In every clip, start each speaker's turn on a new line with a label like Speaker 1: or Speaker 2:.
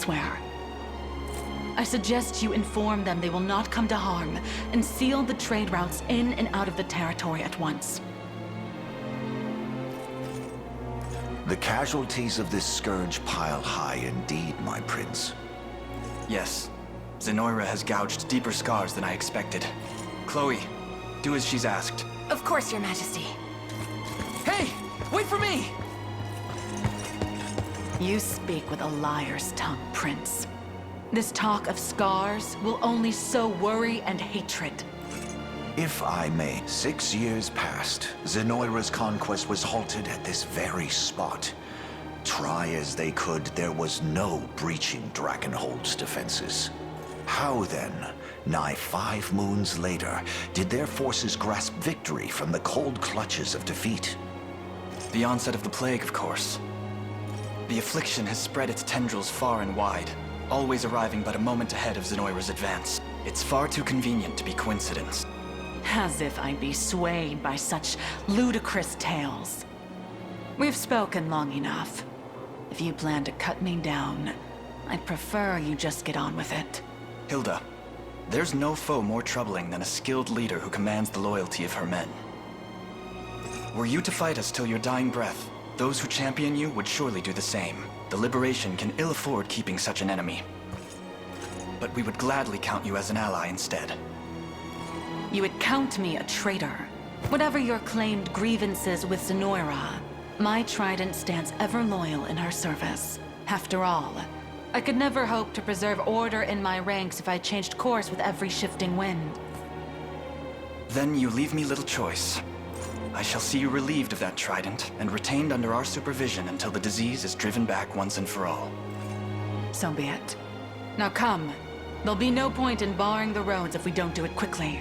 Speaker 1: elsewhere. I suggest you inform them they will not come to harm, and seal the trade routes in and out of the territory at once.
Speaker 2: The casualties of this scourge pile high indeed, my prince.
Speaker 3: Yes. Zenoira has gouged deeper scars than I expected. Chloe, do as she's asked.
Speaker 4: Of course, Your Majesty.
Speaker 3: Hey! Wait for me!
Speaker 1: You speak with a liar's tongue, Prince. This talk of scars will only sow worry and hatred.
Speaker 2: If I may, 6 years passed. Zenoira's conquest was halted at this very spot. Try as they could, there was no breaching Drakenhold's defenses. How then, nigh 5 moons later, did their forces grasp victory from the cold clutches of defeat?
Speaker 3: The onset of the plague, of course. The affliction has spread its tendrils far and wide, always arriving but a moment ahead of Zenoira's advance. It's far too convenient to be coincidence.
Speaker 1: As if I'd be swayed by such ludicrous tales. We've spoken long enough. If you plan to cut me down, I'd prefer you just get on with it.
Speaker 3: Hilda, there's no foe more troubling than a skilled leader who commands the loyalty of her men. Were you to fight us till your dying breath, those who champion you would surely do the same. The Liberation can ill afford keeping such an enemy. But we would gladly count you as an ally instead.
Speaker 1: You would count me a traitor. Whatever your claimed grievances with Zenoira, my trident stands ever loyal in her service. After all, I could never hope to preserve order in my ranks if I changed course with every shifting wind.
Speaker 3: Then you leave me little choice. I shall see you relieved of that trident and retained under our supervision until the disease is driven back once and for all.
Speaker 1: So be it. Now come. There'll be no point in barring the roads if we don't do it quickly.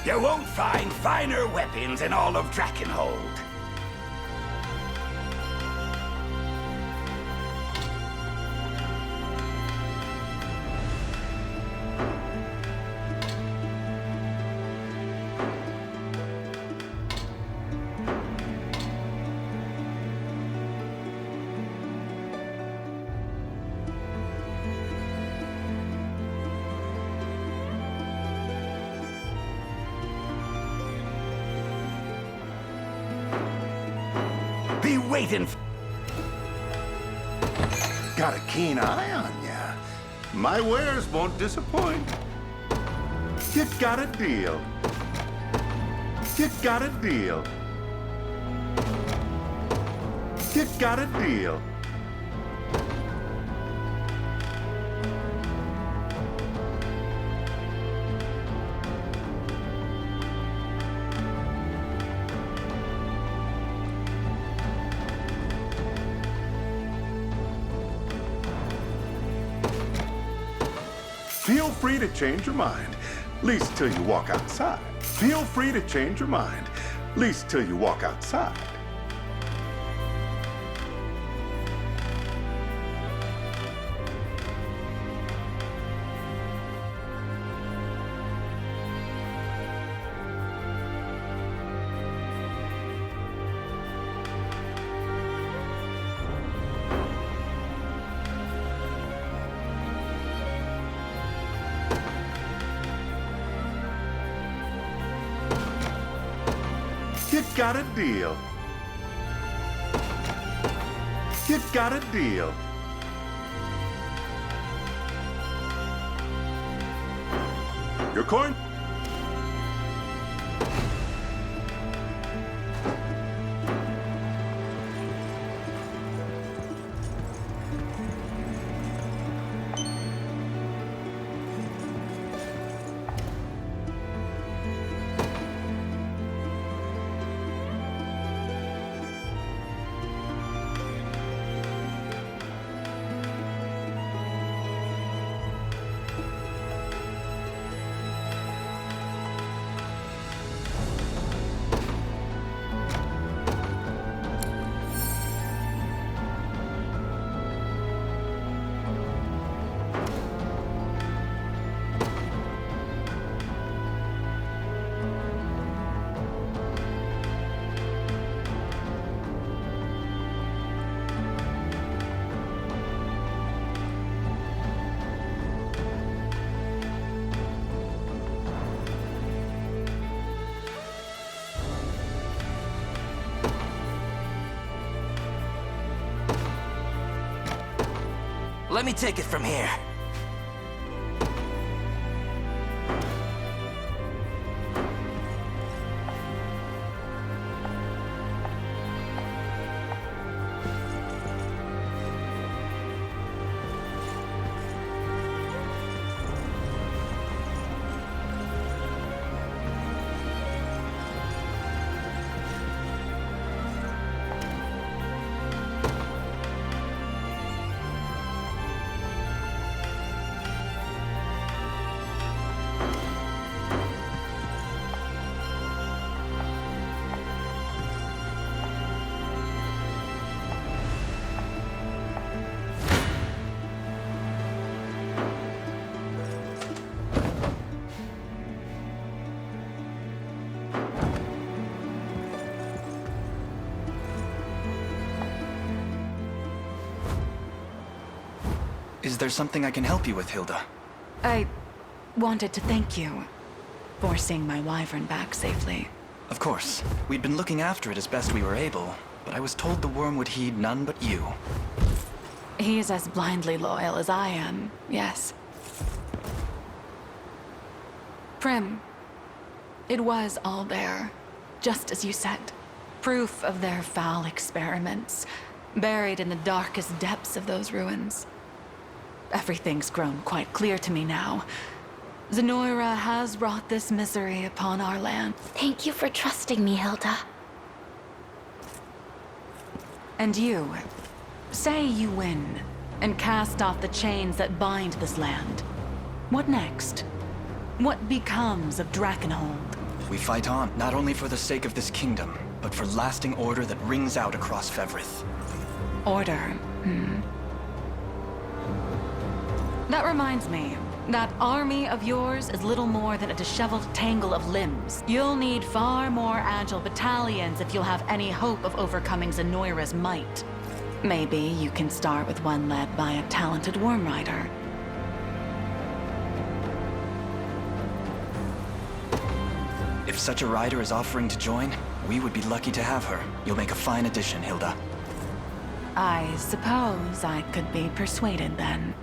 Speaker 5: You won't find finer weapons in all of Drakenhold. Be waiting
Speaker 6: Got a keen eye on ya. My wares won't disappoint. You got a deal. You got a deal. You got a deal. Feel free to change your mind, least till you walk outside. Feel free to change your mind, Least till you walk outside. You got a deal. You got a deal. Your coin?
Speaker 5: Let me take it from here.
Speaker 3: Is there something I can help you with, Hilda?
Speaker 1: I wanted to thank you for seeing my wyvern back safely.
Speaker 3: Of course. We'd been looking after it as best we were able, but I was told the worm would heed none but you.
Speaker 1: He's as blindly loyal as I am, yes. Prim, it was all there, just as you said. Proof of their foul experiments, buried in the darkest depths of those ruins. Everything's grown quite clear to me now. Zenoira has brought this misery upon our land.
Speaker 4: Thank you for trusting me, Hilda.
Speaker 1: And you, say you win, and cast off the chains that bind this land. What next? What becomes of Drakenhold?
Speaker 3: We fight on, not only for the sake of this kingdom, but for lasting order that rings out across Fevrith.
Speaker 1: Order, That reminds me, that army of yours is little more than a disheveled tangle of limbs. You'll need far more agile battalions if you'll have any hope of overcoming Zenoira's might. Maybe you can start with one led by a talented worm rider.
Speaker 3: If such a rider is offering to join, we would be lucky to have her. You'll make a fine addition, Hilda.
Speaker 1: I suppose I could be persuaded then.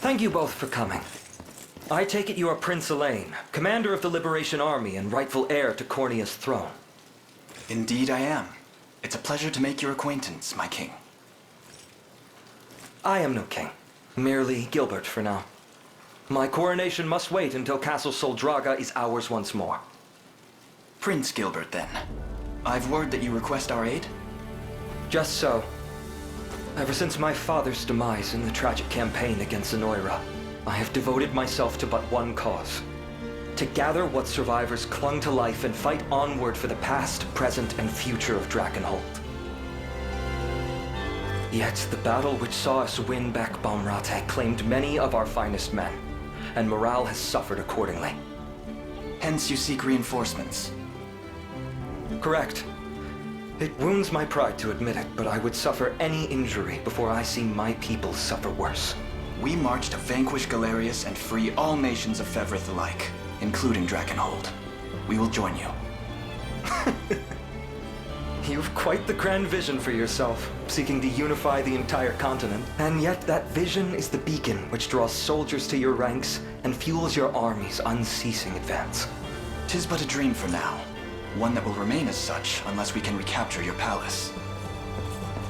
Speaker 7: Thank you both for coming. I take it you are Prince Elaine, commander of the Liberation Army and rightful heir to Cornea's throne.
Speaker 3: Indeed I am. It's a pleasure to make your acquaintance, my king.
Speaker 7: I am no king, merely Gilbert for now. My coronation must wait until Castle Soldraga is ours once more.
Speaker 3: Prince Gilbert, then. I've word that you request our aid?
Speaker 7: Just so. Ever since my father's demise in the tragic campaign against Zenoira, I have devoted myself to but one cause. To gather what survivors clung to life and fight onward for the past, present, and future of Drakenhold. Yet the battle which saw us win back Balmrate claimed many of our finest men, and morale has suffered accordingly.
Speaker 3: Hence you seek reinforcements.
Speaker 7: Correct. It wounds my pride to admit it, but I would suffer any injury before I see my people suffer worse.
Speaker 3: We march to vanquish Galerius and free all nations of Fevrith alike, including Drakenhold. We will join you.
Speaker 7: You've quite the grand vision for yourself, seeking to unify the entire continent. And yet that vision is the beacon which draws soldiers to your ranks and fuels your army's unceasing advance.
Speaker 3: 'Tis but a dream for now. One that will remain as such unless we can recapture your palace.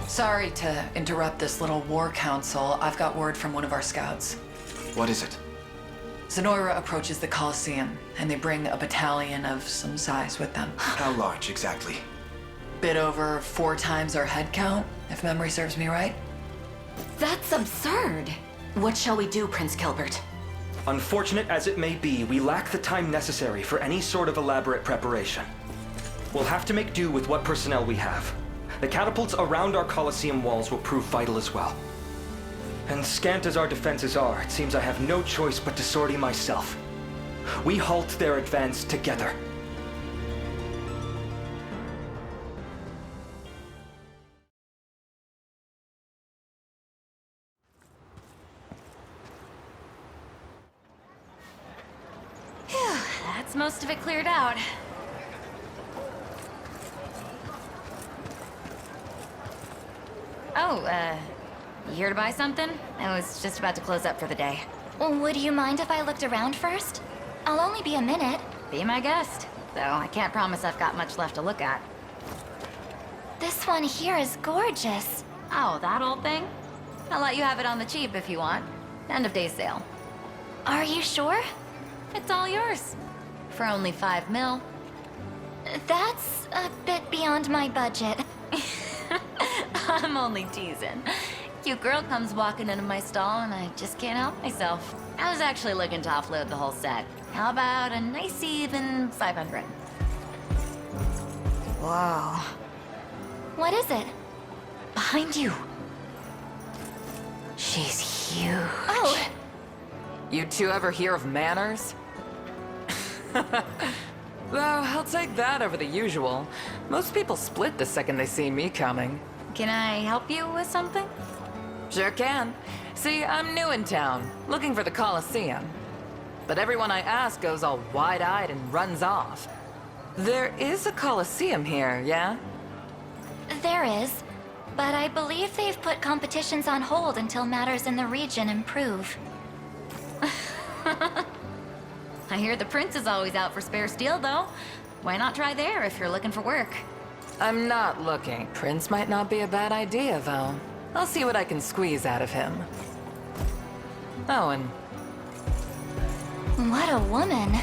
Speaker 8: Sorry to interrupt this little war council. I've got word from one of our scouts.
Speaker 3: What is it?
Speaker 8: Zenoira approaches the Colosseum, and they bring a battalion of some size with them.
Speaker 3: How large, exactly?
Speaker 8: Bit over 4 times our head count, if memory serves me right.
Speaker 1: That's absurd. What shall we do, Prince Gilbert?
Speaker 7: Unfortunate as it may be, we lack the time necessary for any sort of elaborate preparation. We'll have to make do with what personnel we have. The catapults around our Colosseum walls will prove vital as well. And scant as our defenses are, it seems I have no choice but to sortie myself. We halt their advance together.
Speaker 4: That's most of it cleared out. Oh, you here to buy something? I was just about to close up for the day. Would you mind if I looked around first? I'll only be a minute. Be my guest. Though I can't promise I've got much left to look at. This one here is gorgeous. Oh, that old thing? I'll let you have it on the cheap if you want. End of day sale. Are you sure? It's all yours. For only 5 mil. That's a bit beyond my budget. I'm only teasing. Cute girl comes walking into my stall and I just can't help myself. I was actually looking to offload the whole set. How about a nice even 500? Whoa. What is it? Behind you. She's huge. Oh!
Speaker 8: You two ever hear of manners? Though, I'll take that over the usual. Most people split the second they see me coming.
Speaker 4: Can I help you with something?
Speaker 8: Sure can. See, I'm new in town, looking for the Colosseum. But everyone I ask goes all wide-eyed and runs off. There is a Colosseum here, yeah?
Speaker 4: There is, but I believe they've put competitions on hold until matters in the region improve. I hear the prince is always out for spare steel, though. Why not try there if you're looking for work?
Speaker 8: I'm not looking. Prince might not be a bad idea, though. I'll see what I can squeeze out of him. Oh, and
Speaker 4: What a woman.